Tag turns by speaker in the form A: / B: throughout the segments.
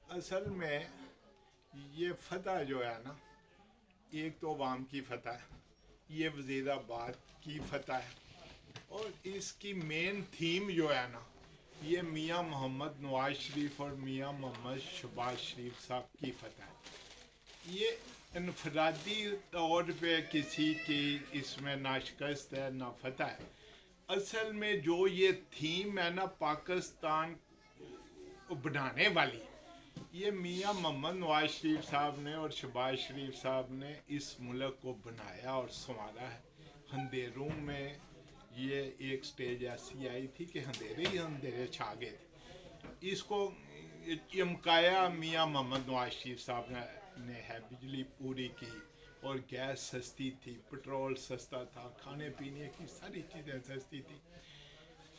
A: اصل میں یہ فتح جو ہے نا، ایک تو عوام کی فتح ہے، یہ وزیر آباد کی فتح ہے، اور اس کی مین تھیم جو ہے نا، یہ میاں محمد نواز شریف اور میاں محمد شہباز شریف صاحب کی فتح ہے۔ یہ انفرادی طور پہ کسی کی اس میں نہ شکست ہے نہ فتح ہے۔ اصل میں جو یہ تھیم ہے نا پاکستان کو بنانے والی، یہ میاں محمد نواز شریف صاحب نے اور شہباز شریف صاحب نے اس ملک کو بنایا اور سنوارا ہے۔ اندھیروں میں یہ ایک سٹیج ایسی آئی تھی کہ اندھیرے ہی اندھیرے چھا گئے تھے۔ اس کو چمکایا میاں محمد نواز شریف صاحب نے ہے۔ بجلی پوری کی اور گیس سستی تھی، پٹرول سستا تھا، کھانے پینے کی ساری چیزیں سستی تھی۔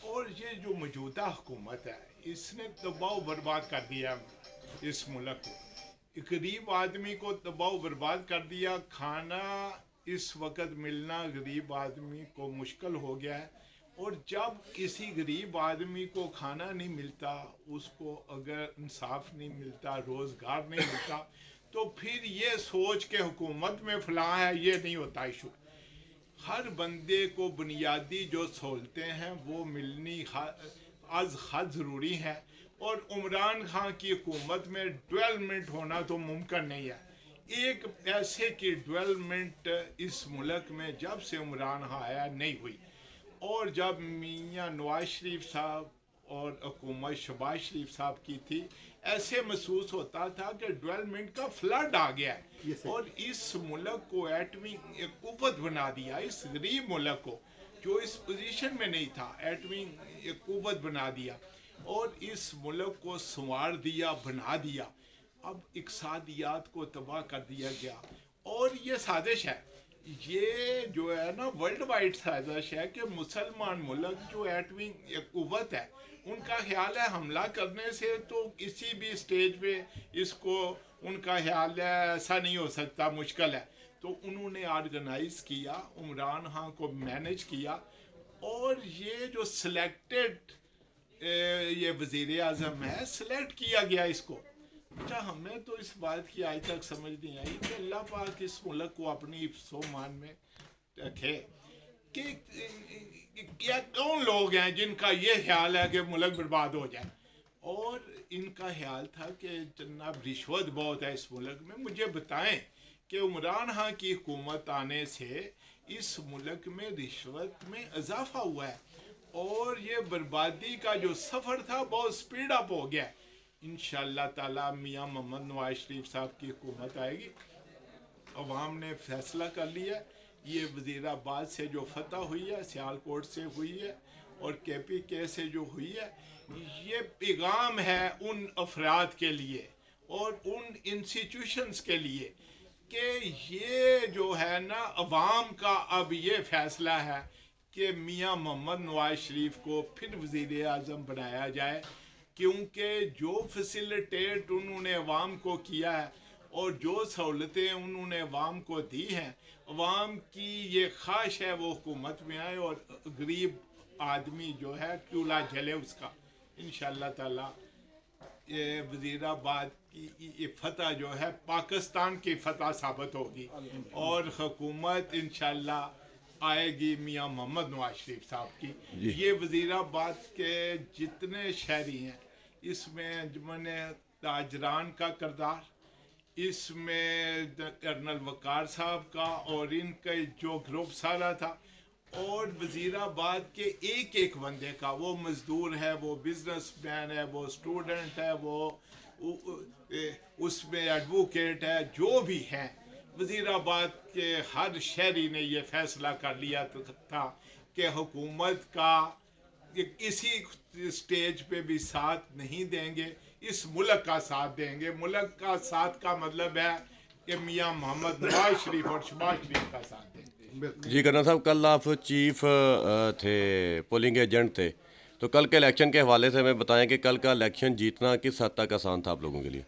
A: اور یہ جو موجودہ حکومت ہے، اس نے تباہ و برباد کر دیا اس ملک کو۔ غریب آدمی کو تباہ و برباد کر دیا۔ کھانا اس وقت ملنا غریب آدمی کو مشکل ہو گیا ہے، اور جب کسی غریب آدمی کو کھانا نہیں ملتا، اس کو اگر انصاف نہیں ملتا، روزگار نہیں ملتا، تو پھر یہ سوچ کے حکومت میں فلاں ہے، یہ نہیں ہوتا ایشو۔ ہر بندے کو بنیادی جو سہولتیں ہیں وہ ملنی از حد ضروری ہے، اور عمران خان کی حکومت میں ڈیولپمنٹ ہونا تو ممکن نہیں ہے۔ ایک پیسے کی ڈیولپمنٹ اس ملک میں جب سے عمران خان آیا نہیں ہوئی، اور جب میاں نواز شریف صاحب اور حکومت شہباز شریف صاحب کی تھی، ایسے محسوس ہوتا تھا کہ ڈیولپمنٹ کا فلڈ آ گیا ہے، اور اس ملک کو ایٹمی قوت بنا دیا۔ اس غریب ملک کو جو اس پوزیشن میں نہیں تھا، ایٹمی قوت بنا دیا، اور اس ملک کو سنوار دیا، بنا دیا۔ اب اقتصادیات کو تباہ کر دیا گیا، اور یہ سازش ہے، یہ جو ہے نا ورلڈ وائڈ سازش ہے کہ مسلمان ملک جو ایٹمی قوت ہے، ان کا خیال ہے حملہ کرنے سے تو کسی بھی سٹیج پہ اس کو، ان کا خیال ہے ایسا نہیں ہو سکتا، مشکل ہے۔ تو انہوں نے آرگنائز کیا، عمران خان کو مینج کیا، اور یہ جو سلیکٹڈ یہ وزیر اعظم ہے، سلیکٹ کیا گیا اس کو۔ اچھا، ہمیں تو اس بات کی آج تک سمجھ نہیں آئی کہ اللہ پاک اس ملک کو اپنی حفظ و مان میں رکھے کہ کیا کون لوگ ہیں جن کا یہ خیال ہے کہ ملک برباد ہو جائے، اور ان کا خیال تھا کہ جناب رشوت بہت ہے اس ملک میں۔ مجھے بتائیں کہ عمران خان کی حکومت آنے سے اس ملک میں رشوت میں اضافہ ہوا ہے، اور یہ بربادی کا جو سفر تھا بہت سپیڈ اپ ہو گیا۔ انشاءاللہ تعالی میاں محمد نواز شریف صاحب کی حکومت آئے گی، عوام نے فیصلہ کر لیا۔ یہ وزیر آباد سے جو فتح ہوئی ہے، سیالکوٹ سے ہوئی ہے، اور کے پی کے سے جو ہوئی ہے، یہ پیغام ہے ان افراد کے لیے اور ان انسٹیٹیوشنز کے لیے کہ یہ جو ہے نا عوام کا اب یہ فیصلہ ہے کہ میاں محمد نواز شریف کو پھر وزیر اعظم بنایا جائے، کیونکہ جو فیسیلیٹیٹ انہوں نے عوام کو کیا ہے اور جو سہولتیں انہوں نے عوام کو دی ہیں، عوام کی یہ خواہش ہے وہ حکومت میں آئے اور غریب آدمی جو ہے چولہا جلے اس کا۔ انشاءاللہ تعالی یہ وزیر آباد کی یہ فتح جو ہے پاکستان کی فتح ثابت ہوگی، اور حکومت انشاءاللہ آئے گی میاں محمد نواز شریف صاحب کی۔ یہ وزیر آباد کے جتنے شہری ہیں، اس میں انجمن تاجران کا کردار، اس میں کرنل وقار صاحب کا اور ان کا جو گروپ سارا تھا، اور وزیر آباد کے ایک ایک بندے کا، وہ مزدور ہے، وہ بزنس مین ہے، وہ اسٹوڈنٹ ہے، وہ اس میں ایڈوکیٹ ہے، جو بھی ہیں، وزیر آباد کے ہر شہری نے یہ فیصلہ کر لیا تھا کہ حکومت کا کسی سٹیج پہ بھی ساتھ نہیں دیں گے، اس ملک کا ساتھ دیں گے۔ ملک کا ساتھ کا مطلب ہے کہ میاں محمد نواز شریف اور شہباز شریف کا ساتھ دیں گے۔
B: جی کرنا صاحب، کل آپ چیف تھے، پولنگ ایجنٹ تھے، تو کل کے الیکشن کے حوالے سے ہمیں بتائیں کہ کل کا الیکشن جیتنا کس حد تک آسان تھا آپ لوگوں کے لیے؟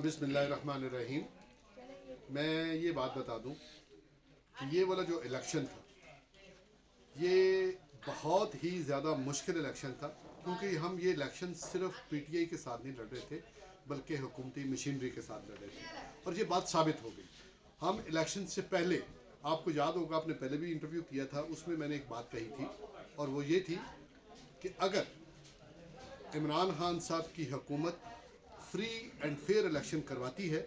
C: بسم اللہ الرحمن الرحیم۔ میں یہ بات بتا دوں کہ یہ والا جو الیکشن تھا، یہ بہت بہت ہی زیادہ مشکل الیکشن تھا، کیونکہ ہم یہ الیکشن صرف پی ٹی آئی کے ساتھ نہیں لڑ رہے تھے بلکہ حکومتی مشینری کے ساتھ لڑ رہے تھے، اور یہ بات ثابت ہو گئی۔ ہم الیکشن سے پہلے، آپ کو یاد ہوگا آپ نے پہلے بھی انٹرویو کیا تھا، اس میں نے ایک بات کہی تھی، اور وہ یہ تھی کہ اگر عمران خان صاحب کی حکومت فری اینڈ فیئر الیکشن کرواتی ہے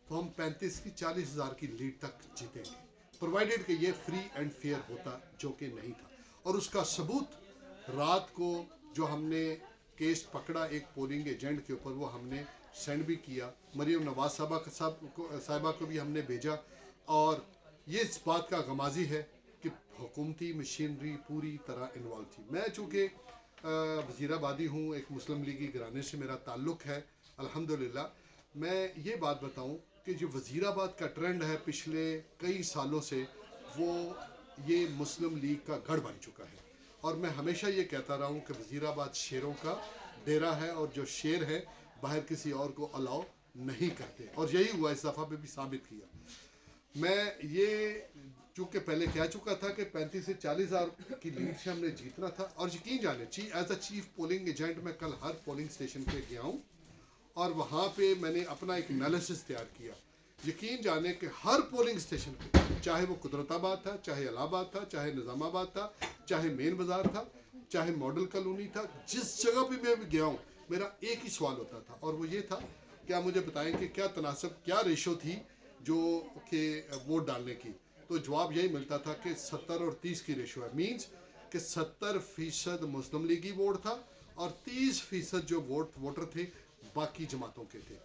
C: تو ہم 35 کی 40,000 کی لیڈ تک جیتیں گے، پرووائڈیڈ کہ یہ فری اینڈ فیئر ہوتا، جو کہ نہیں تھا۔ اور اس کا ثبوت رات کو جو ہم نے کیس پکڑا ایک پولنگ ایجنٹ کے اوپر، وہ ہم نے سینڈ بھی کیا، مریم نواز صاحبہ کو بھی ہم نے بھیجا، اور یہ اس بات کا غمازی ہے کہ حکومتی مشینری پوری طرح انوالو تھی۔ میں چونکہ وزیر آبادی ہوں، ایک مسلم لیگی گھرانے سے میرا تعلق ہے الحمدللہ، میں یہ بات بتاؤں کہ جو وزیر آباد کا ٹرینڈ ہے پچھلے کئی سالوں سے، وہ یہ مسلم لیگ کا گڑھ بن چکا ہے، اور میں ہمیشہ یہ کہتا رہا ہوں کہ وزیر آباد شیروں کا ڈیرا ہے، اور جو شیر ہے باہر کسی اور کو الاؤ نہیں کرتے، اور یہی ہوا، اس دفعہ پہ بھی ثابت کیا۔ میں یہ چونکہ پہلے کہہ چکا تھا کہ 35 سے 40,000 کی لیڈ سے ہم نے جیتنا تھا، اور یقین جانے as a chief polling agent میں کل ہر پولنگ اسٹیشن پہ گیا ہوں، اور وہاں پہ میں نے اپنا ایک انالیسس تیار کیا۔ یقین جانے کہ ہر پولنگ اسٹیشن پہ، چاہے وہ قدرت آباد تھا، چاہے الہ آباد تھا، چاہے نظام آباد تھا، چاہے مین بازار تھا، چاہے ماڈل کالونی تھا، جس جگہ پہ میں گیا ہوں میرا ایک ہی سوال ہوتا تھا، اور وہ یہ تھا کہ آپ مجھے بتائیں کہ کیا تناسب، کیا ریشو تھی جو کہ ووٹ ڈالنے کی، تو جواب یہی ملتا تھا کہ 70 اور 30 کی ریشو ہے، مینز کہ 70% مسلم لیگی ووٹ تھا اور 30% جو ووٹر تھے باقی جماعتوں کے تھے۔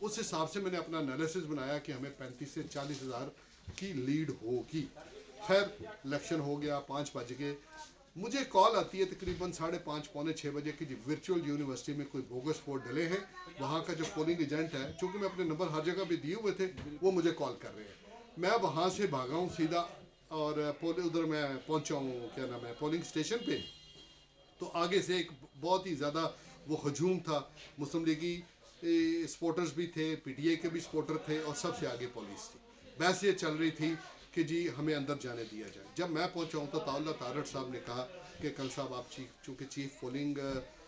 C: اس حساب سے میں نے اپنا انالیسس بنایا کہ ہمیں 35 سے 40,000 کی لیڈ ہوگی۔ خیر الیکشن ہو گیا، 5 بج گئے، مجھے کال آتی ہے تقریباً 5:30 پونے 6 بجے کہ جی ورچوئل یونیورسٹی میں کوئی بوگس ووٹ ڈلے ہیں، وہاں کا جو پولنگ ایجنٹ ہے، چونکہ میں اپنے نمبر ہر جگہ پہ دیے ہوئے تھے، وہ مجھے کال کر رہے ہیں۔ میں وہاں سے بھاگا ہوں سیدھا، اور ادھر میں پہنچا ہوں کیا نام ہے پولنگ اسٹیشن پہ، تو آگے سے ایک بہت ہی زیادہ وہ ہجوم تھا، مسلم لیگی سپورٹرز بھی تھے، پی ٹی آئی کے بھی سپورٹر تھے، اور سب سے آگے پولیس تھی۔ بحث یہ چل رہی تھی کہ جی ہمیں اندر جانے دیا جائے۔ جب میں پہنچا ہوں تو طاولہ طارٹ صاحب نے کہا کہ کل صاحب آپ چونکہ چیف پولنگ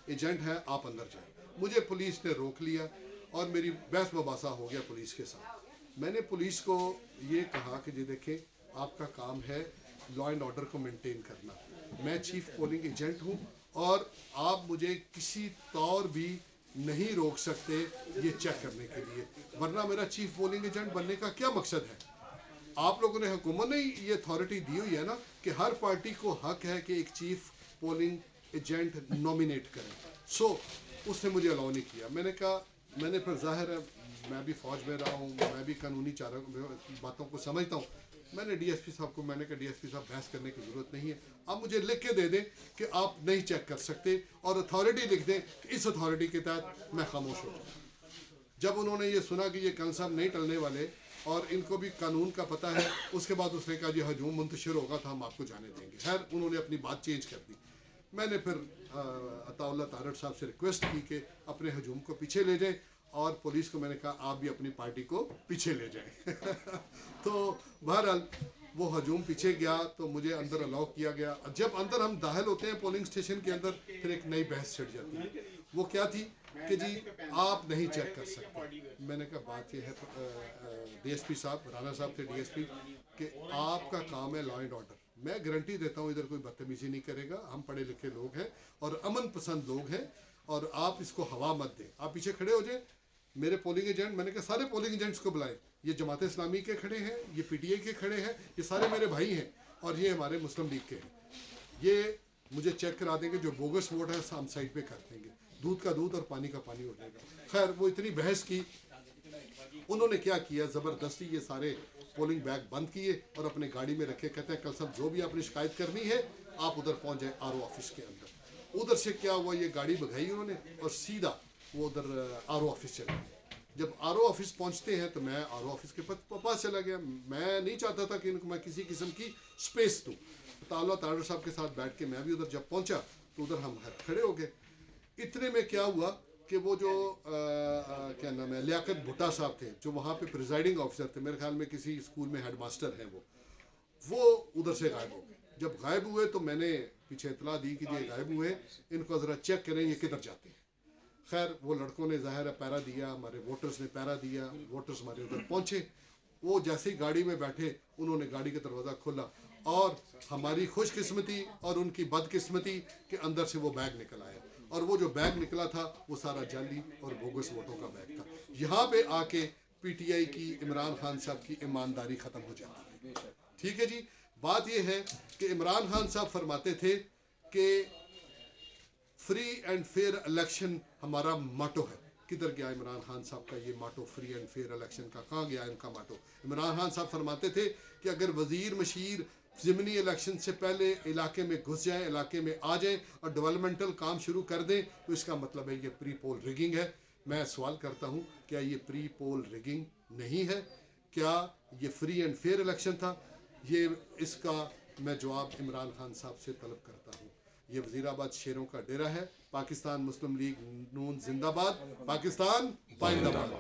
C: ایجنٹ ہیں، آپ اندر جائیں۔ مجھے پولیس نے روک لیا اور میری بحث مباحثہ ہو گیا پولیس کے ساتھ۔ میں نے پولیس کو یہ کہا کہ جی دیکھیں، آپ کا کام ہے لا اینڈ آرڈر کو مینٹین کرنا، میں چیف پولنگ ایجنٹ ہوں، اور آپ مجھے کسی طور بھی نہیں روک سکتے یہ چیک کرنے کے لیے، ورنہ میرا چیف پولنگ ایجنٹ بننے کا کیا مقصد ہے؟ آپ لوگوں نے، حکومت نے یہ اتھارٹی دی ہوئی ہے نا کہ ہر پارٹی کو حق ہے کہ ایک چیف پولنگ ایجنٹ نومینیٹ کرے۔ اس نے مجھے الاؤ نہیں کیا۔ میں نے کہا، میں نے پھر ظاہر ہے میں بھی فوج میں رہا ہوں، میں بھی قانونی باتوں کو سمجھتا ہوں، میں نے ڈی ایس پی صاحب کو میں نے کہا ڈی ایس پی صاحب بحث کرنے کی ضرورت نہیں ہے، آپ مجھے لکھ کے دے دیں کہ آپ نہیں چیک کر سکتے، اور اتھارٹی لکھ دیں کہ اس اتھارٹی کے تحت میں خاموش ہو جاؤں۔ جب انہوں نے یہ سنا کہ یہ کنگ صاحب نہیں ٹلنے والے اور ان کو بھی قانون کا پتہ ہے، اس کے بعد اس نے کہا جی ہجوم منتشر ہوگا تو ہم آپ کو جانے دیں گے۔ خیر انہوں نے اپنی بات چینج کر دی۔ میں نے پھر عطا اللہ طارٹ صاحب سے ریکویسٹ کی کہ اپنے ہجوم کو پیچھے لے جائیں، اور پولیس کو میں نے کہا آپ بھی اپنی پارٹی کو پیچھے لے جائیں۔ تو بہرحال وہ ہجوم پیچھے گیا تو مجھے اندر الاؤ کیا گیا۔ جب اندر ہم داخل ہوتے ہیں پولنگ اسٹیشن کے اندر، پھر ایک نئی بحث چھڑ جاتی ہے۔ وہ کیا تھی کہ جی آپ نہیں چیک کر سکتے۔ میں نے کہا بات یہ ہے ڈی ایس پی صاحب، رانا صاحب تھے ڈی ایس پی، کہ آپ کا کام ہے لا اینڈ آرڈر، میں گارنٹی دیتا ہوں ادھر کوئی بدتمیزی نہیں کرے گا، ہم پڑھے لکھے لوگ ہیں اور امن پسند لوگ ہیں، اور آپ اس کو ہوا مت دیں، آپ پیچھے کھڑے ہو جائیں۔ میرے پولنگ ایجنٹ، میں نے کہا سارے پولنگ ایجنٹس کو بلائیں، یہ جماعت اسلامی کے کھڑے ہیں، یہ پی ٹی آئی کے کھڑے ہیں، یہ سارے میرے بھائی ہیں، اور یہ ہمارے مسلم لیگ کے ہیں، یہ مجھے چیک کرا دیں گے، جو بوگس ووٹ ہے ہم سائڈ پہ کر دیں گے، دودھ کا دودھ اور پانی کا پانی ہو جائے گا۔ خیر وہ اتنی بحث کی، انہوں نے کیا کیا، زبردستی یہ سارے پولنگ بیگ بند کیے اور اپنے گاڑی میں رکھے، کہتے ہیں کل صاحب جو بھی آپ نے شکایت کرنی ہے آپ ادھر پہنچ جائیں آر او آفس کے اندر۔ ادھر سے کیا ہوا، یہ گاڑی بگائی انہوں نے اور سیدھا وہ ادھر آر او آفس چلے گئے۔ جب آر او آفس پہنچتے ہیں تو میں آر او آفس کے پاس چلا گیا، میں نہیں چاہتا تھا کہ ان کو میں کسی قسم کی سپیس دوں۔ طاولہ طارٹ صاحب کے ساتھ بیٹھ کے میں بھی ادھر جب پہنچا تو ادھر ہم کھڑے ہو گئے۔ اتنے میں کیا ہوا کہ وہ جو کیا نام ہے لیاقت بھٹا صاحب تھے، جو وہاں پہ پریزائڈنگ آفیسر تھے، میرے خیال میں کسی اسکول میں ہیڈ ماسٹر ہیں، وہ ادھر سے غائب ہو گئے۔ جب غائب ہوئے تو میں نے پیچھے اطلاع دی کہ یہ غائب ہوئے، ان کو ذرا چیک کریں یہ کدھر جاتے ہیں۔ خیر وہ لڑکوں نے ظاہر ہے پیرا دیا، ہمارے ووٹرز نے پیرا دیا، ووٹرز ہمارے ادھر پہنچے، وہ جیسے ہی گاڑی میں بیٹھے انہوں نے گاڑی کا دروازہ کھولا، اور ہماری خوش قسمتی اور ان کی بد قسمتی کہ اندر سے وہ بیگ نکل آیا، اور وہ جو بیگ نکلا تھا وہ سارا جعلی اور بوگس ووٹوں کا بیگ تھا۔ یہاں پہ آ کے پی ٹی آئی کی، عمران خان صاحب کی ایمانداری ختم ہو جاتی ہے۔ ٹھیک ہے جی، بات یہ ہے کہ عمران خان صاحب فرماتے تھے کہ فری اینڈ فیئر الیکشن ہمارا ماٹو ہے۔ کدھر گیا عمران خان صاحب کا یہ Mattu free and fair election کا؟ کہاں گیا ان کا ماٹو؟ عمران خان صاحب فرماتے تھے کہ اگر وزیر مشیر ضمنی الیکشن سے پہلے علاقے میں گھس جائیں، علاقے میں آ جائیں اور ڈیولپمنٹل کام شروع کر دیں تو اس کا مطلب ہے یہ پری پول ریگنگ ہے۔ میں سوال کرتا ہوں کیا یہ پری پول ریگنگ نہیں ہے؟ کیا یہ فری اینڈ فیئر الیکشن تھا؟ یہ اس کا میں جواب عمران خان صاحب سے طلب کرتا ہوں۔ یہ وزیر آباد شیروں کا ڈیرا ہے۔ پاکستان مسلم لیگ نون زندہ باد، پاکستان پائندہ باد۔